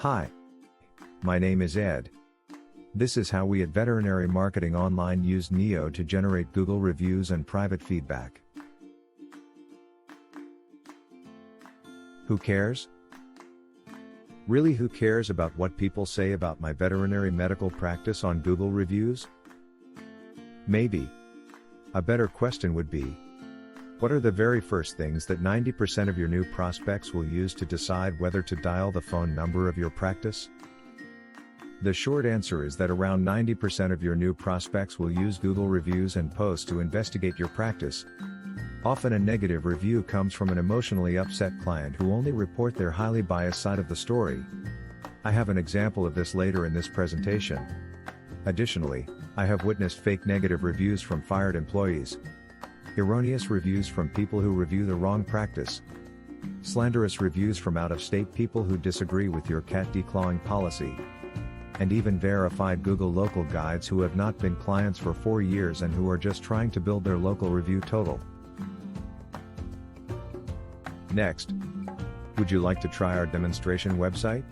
Hi. My name is Ed. This is how we at Veterinary Marketing Online use NEO to generate Google reviews and private feedback. Who cares? Really, who cares about what people say about my veterinary medical practice on Google reviews? Maybe. A better question would be, what are the very first things that 90% of your new prospects will use to decide whether to dial the phone number of your practice? The short answer is that around 90% of your new prospects will use Google reviews and posts to investigate your practice. Often a negative review comes from an emotionally upset client who only report their highly biased side of the story. I have an example of this later in this presentation. Additionally, I have witnessed fake negative reviews from fired employees, erroneous reviews from people who review the wrong practice, slanderous reviews from out-of-state people who disagree with your cat declawing policy, and even verified Google local guides who have not been clients for 4 years and who are just trying to build their local review total. Next, would you like to try our demonstration website?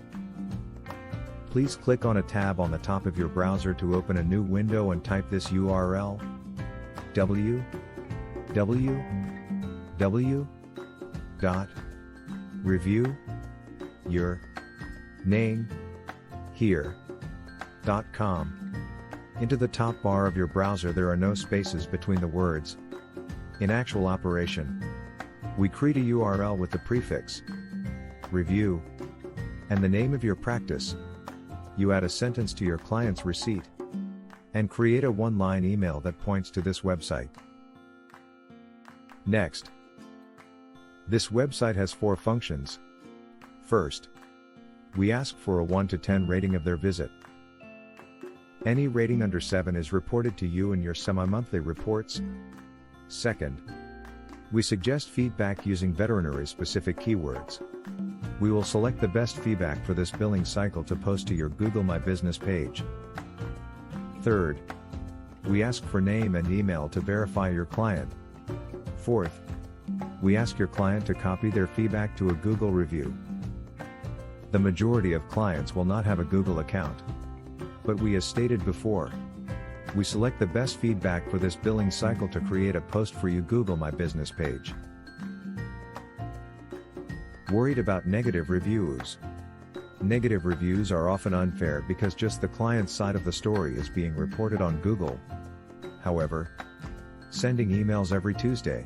Please click on a tab on the top of your browser to open a new window and type this URL: www.reviewyourname.here.com. Into the top bar of your browser there are no spaces between the words. In actual operation, we create a URL with the prefix review and the name of your practice. You add a sentence to your client's receipt and create a one-line email that points to this website. Next, this website has 4 functions. First, we ask for a 1 to 10 rating of their visit. Any rating under 7 is reported to you in your semi-monthly reports. Second, we suggest feedback using veterinary-specific keywords. We will select the best feedback for this billing cycle to post to your Google My Business page. Third, we ask for name and email to verify your client. Fourth, we ask your client to copy their feedback to a Google review. The majority of clients will not have a Google account. But as stated before, we select the best feedback for this billing cycle to create a post for you Google My Business page. Worried about negative reviews? Negative reviews are often unfair because just the client's side of the story is being reported on Google. However, sending emails every Tuesday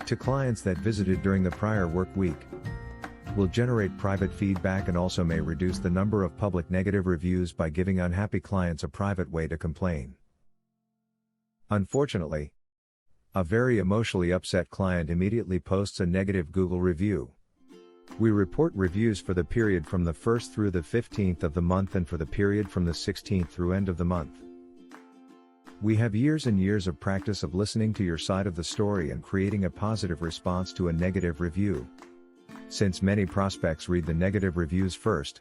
to clients that visited during the prior work week will generate private feedback and also may reduce the number of public negative reviews by giving unhappy clients a private way to complain. Unfortunately, a very emotionally upset client immediately posts a negative Google review. We report reviews for the period from the 1st through the 15th of the month and for the period from the 16th through end of the month. We have years and years of practice of listening to your side of the story and creating a positive response to a negative review. Since many prospects read the negative reviews first,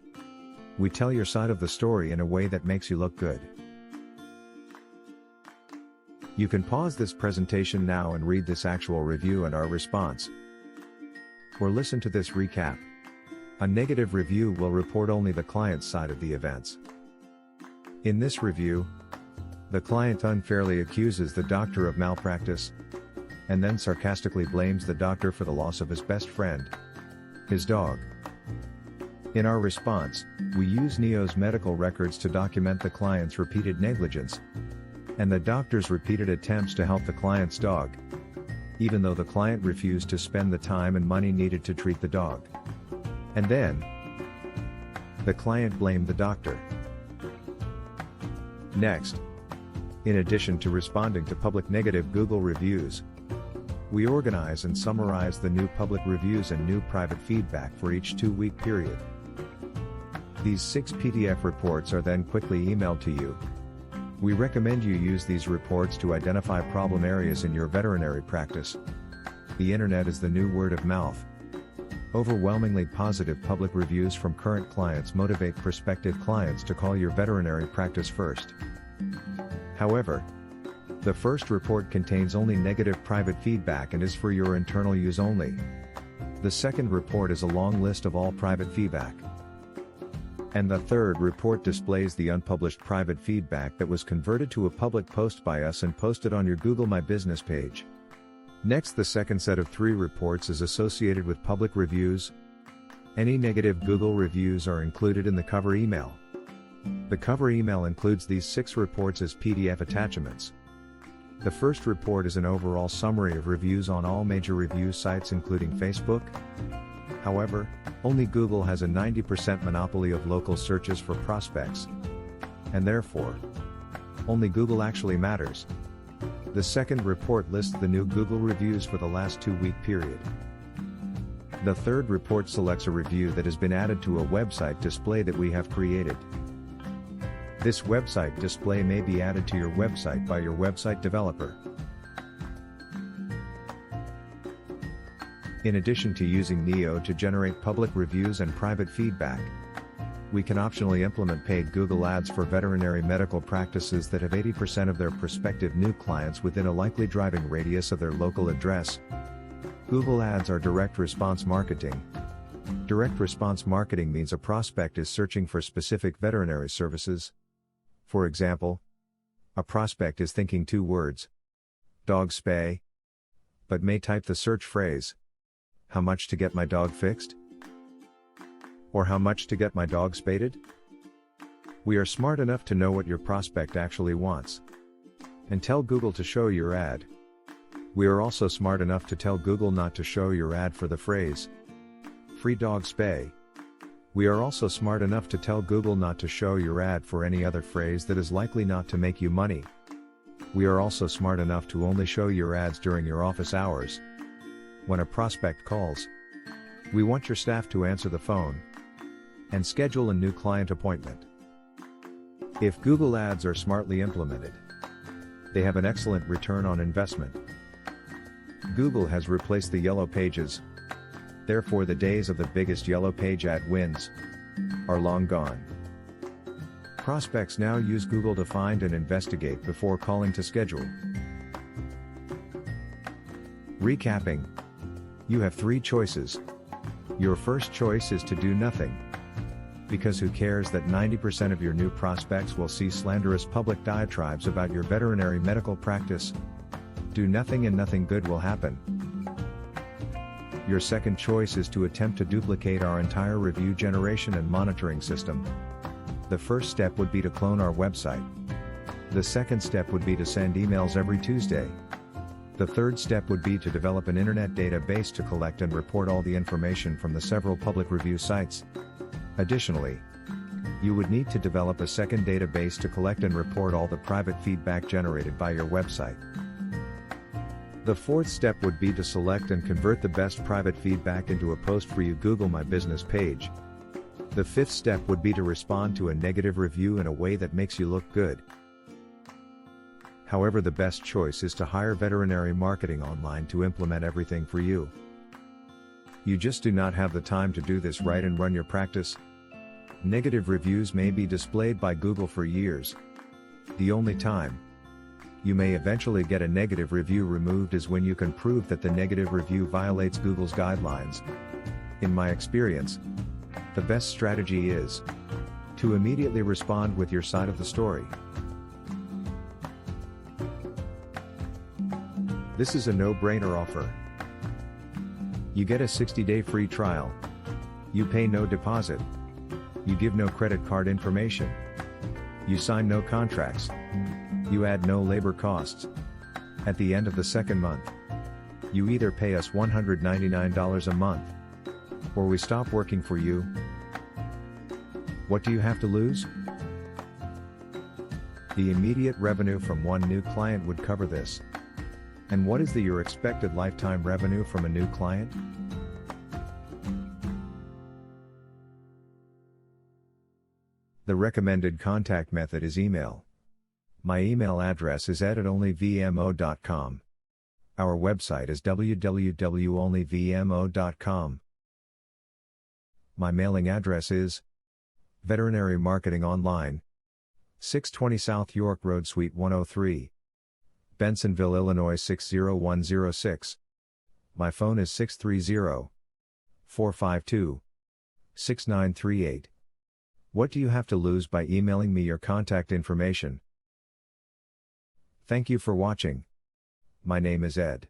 we tell your side of the story in a way that makes you look good. You can pause this presentation now and read this actual review and our response. Or listen to this recap. A negative review will report only the client's side of the events. In this review, the client unfairly accuses the doctor of malpractice, and then sarcastically blames the doctor for the loss of his best friend, his dog. In our response, we use NEO's medical records to document the client's repeated negligence and the doctor's repeated attempts to help the client's dog, even though the client refused to spend the time and money needed to treat the dog. And then, the client blamed the doctor. Next, in addition to responding to public negative Google reviews, we organize and summarize the new public reviews and new private feedback for each 2-week period. These 6 PDF reports are then quickly emailed to you. We recommend you use these reports to identify problem areas in your veterinary practice. The internet is the new word of mouth. Overwhelmingly positive public reviews from current clients motivate prospective clients to call your veterinary practice first. However, the first report contains only negative private feedback and is for your internal use only. The second report is a long list of all private feedback. And the third report displays the unpublished private feedback that was converted to a public post by us and posted on your Google My Business page. Next, the second set of 3 reports is associated with public reviews. Any negative Google reviews are included in the cover email. The cover email includes these 6 reports as PDF attachments. The first report is an overall summary of reviews on all major review sites including Facebook. However, only Google has a 90% monopoly of local searches for prospects. And therefore, only Google actually matters. The second report lists the new Google reviews for the last 2-week period. The third report selects a review that has been added to a website display that we have created. This website display may be added to your website by your website developer. In addition to using Neo to generate public reviews and private feedback, we can optionally implement paid Google Ads for veterinary medical practices that have 80% of their prospective new clients within a likely driving radius of their local address. Google Ads are direct response marketing. Direct response marketing means a prospect is searching for specific veterinary services. For example, a prospect is thinking 2 words, dog spay, but may type the search phrase, how much to get my dog fixed? Or how much to get my dog spaded? We are smart enough to know what your prospect actually wants and tell Google to show your ad. We are also smart enough to tell Google not to show your ad for the phrase, free dog spay. We are also smart enough to tell Google not to show your ad for any other phrase that is likely not to make you money. We are also smart enough to only show your ads during your office hours. When a prospect calls, we want your staff to answer the phone and schedule a new client appointment. If Google Ads are smartly implemented, they have an excellent return on investment. Google has replaced the yellow pages. Therefore, the days of the biggest yellow page ad wins are long gone. Prospects now use Google to find and investigate before calling to schedule. Recapping, you have 3 choices. Your first choice is to do nothing. Because who cares that 90% of your new prospects will see slanderous public diatribes about your veterinary medical practice? Do nothing and nothing good will happen. Your second choice is to attempt to duplicate our entire review generation and monitoring system. The first step would be to clone our website. The second step would be to send emails every Tuesday. The third step would be to develop an internet database to collect and report all the information from the several public review sites. Additionally, you would need to develop a second database to collect and report all the private feedback generated by your website. The fourth step would be to select and convert the best private feedback into a post for your Google My Business page. The fifth step would be to respond to a negative review in a way that makes you look good. However, the best choice is to hire veterinary marketing online to implement everything for you. You just do not have the time to do this right and run your practice. Negative reviews may be displayed by Google for years. The only time you may eventually get a negative review removed is when you can prove that the negative review violates Google's guidelines. In my experience, the best strategy is to immediately respond with your side of the story. This is a no-brainer offer. You get a 60-day free trial. You pay no deposit. You give no credit card information. You sign no contracts. You add no labor costs. At the end of the second month, you either pay us $199 a month, or we stop working for you. What do you have to lose? The immediate revenue from one new client would cover this. And what is your expected lifetime revenue from a new client? The recommended contact method is email. My email address is ed@onlyvmo.com. Our website is www.onlyvmo.com. My mailing address is Veterinary Marketing Online, 620 South York Road, Suite 103, Bensonville, Illinois 60106. My phone is 630-452-6938. What do you have to lose by emailing me your contact information? Thank you for watching. My name is Ed.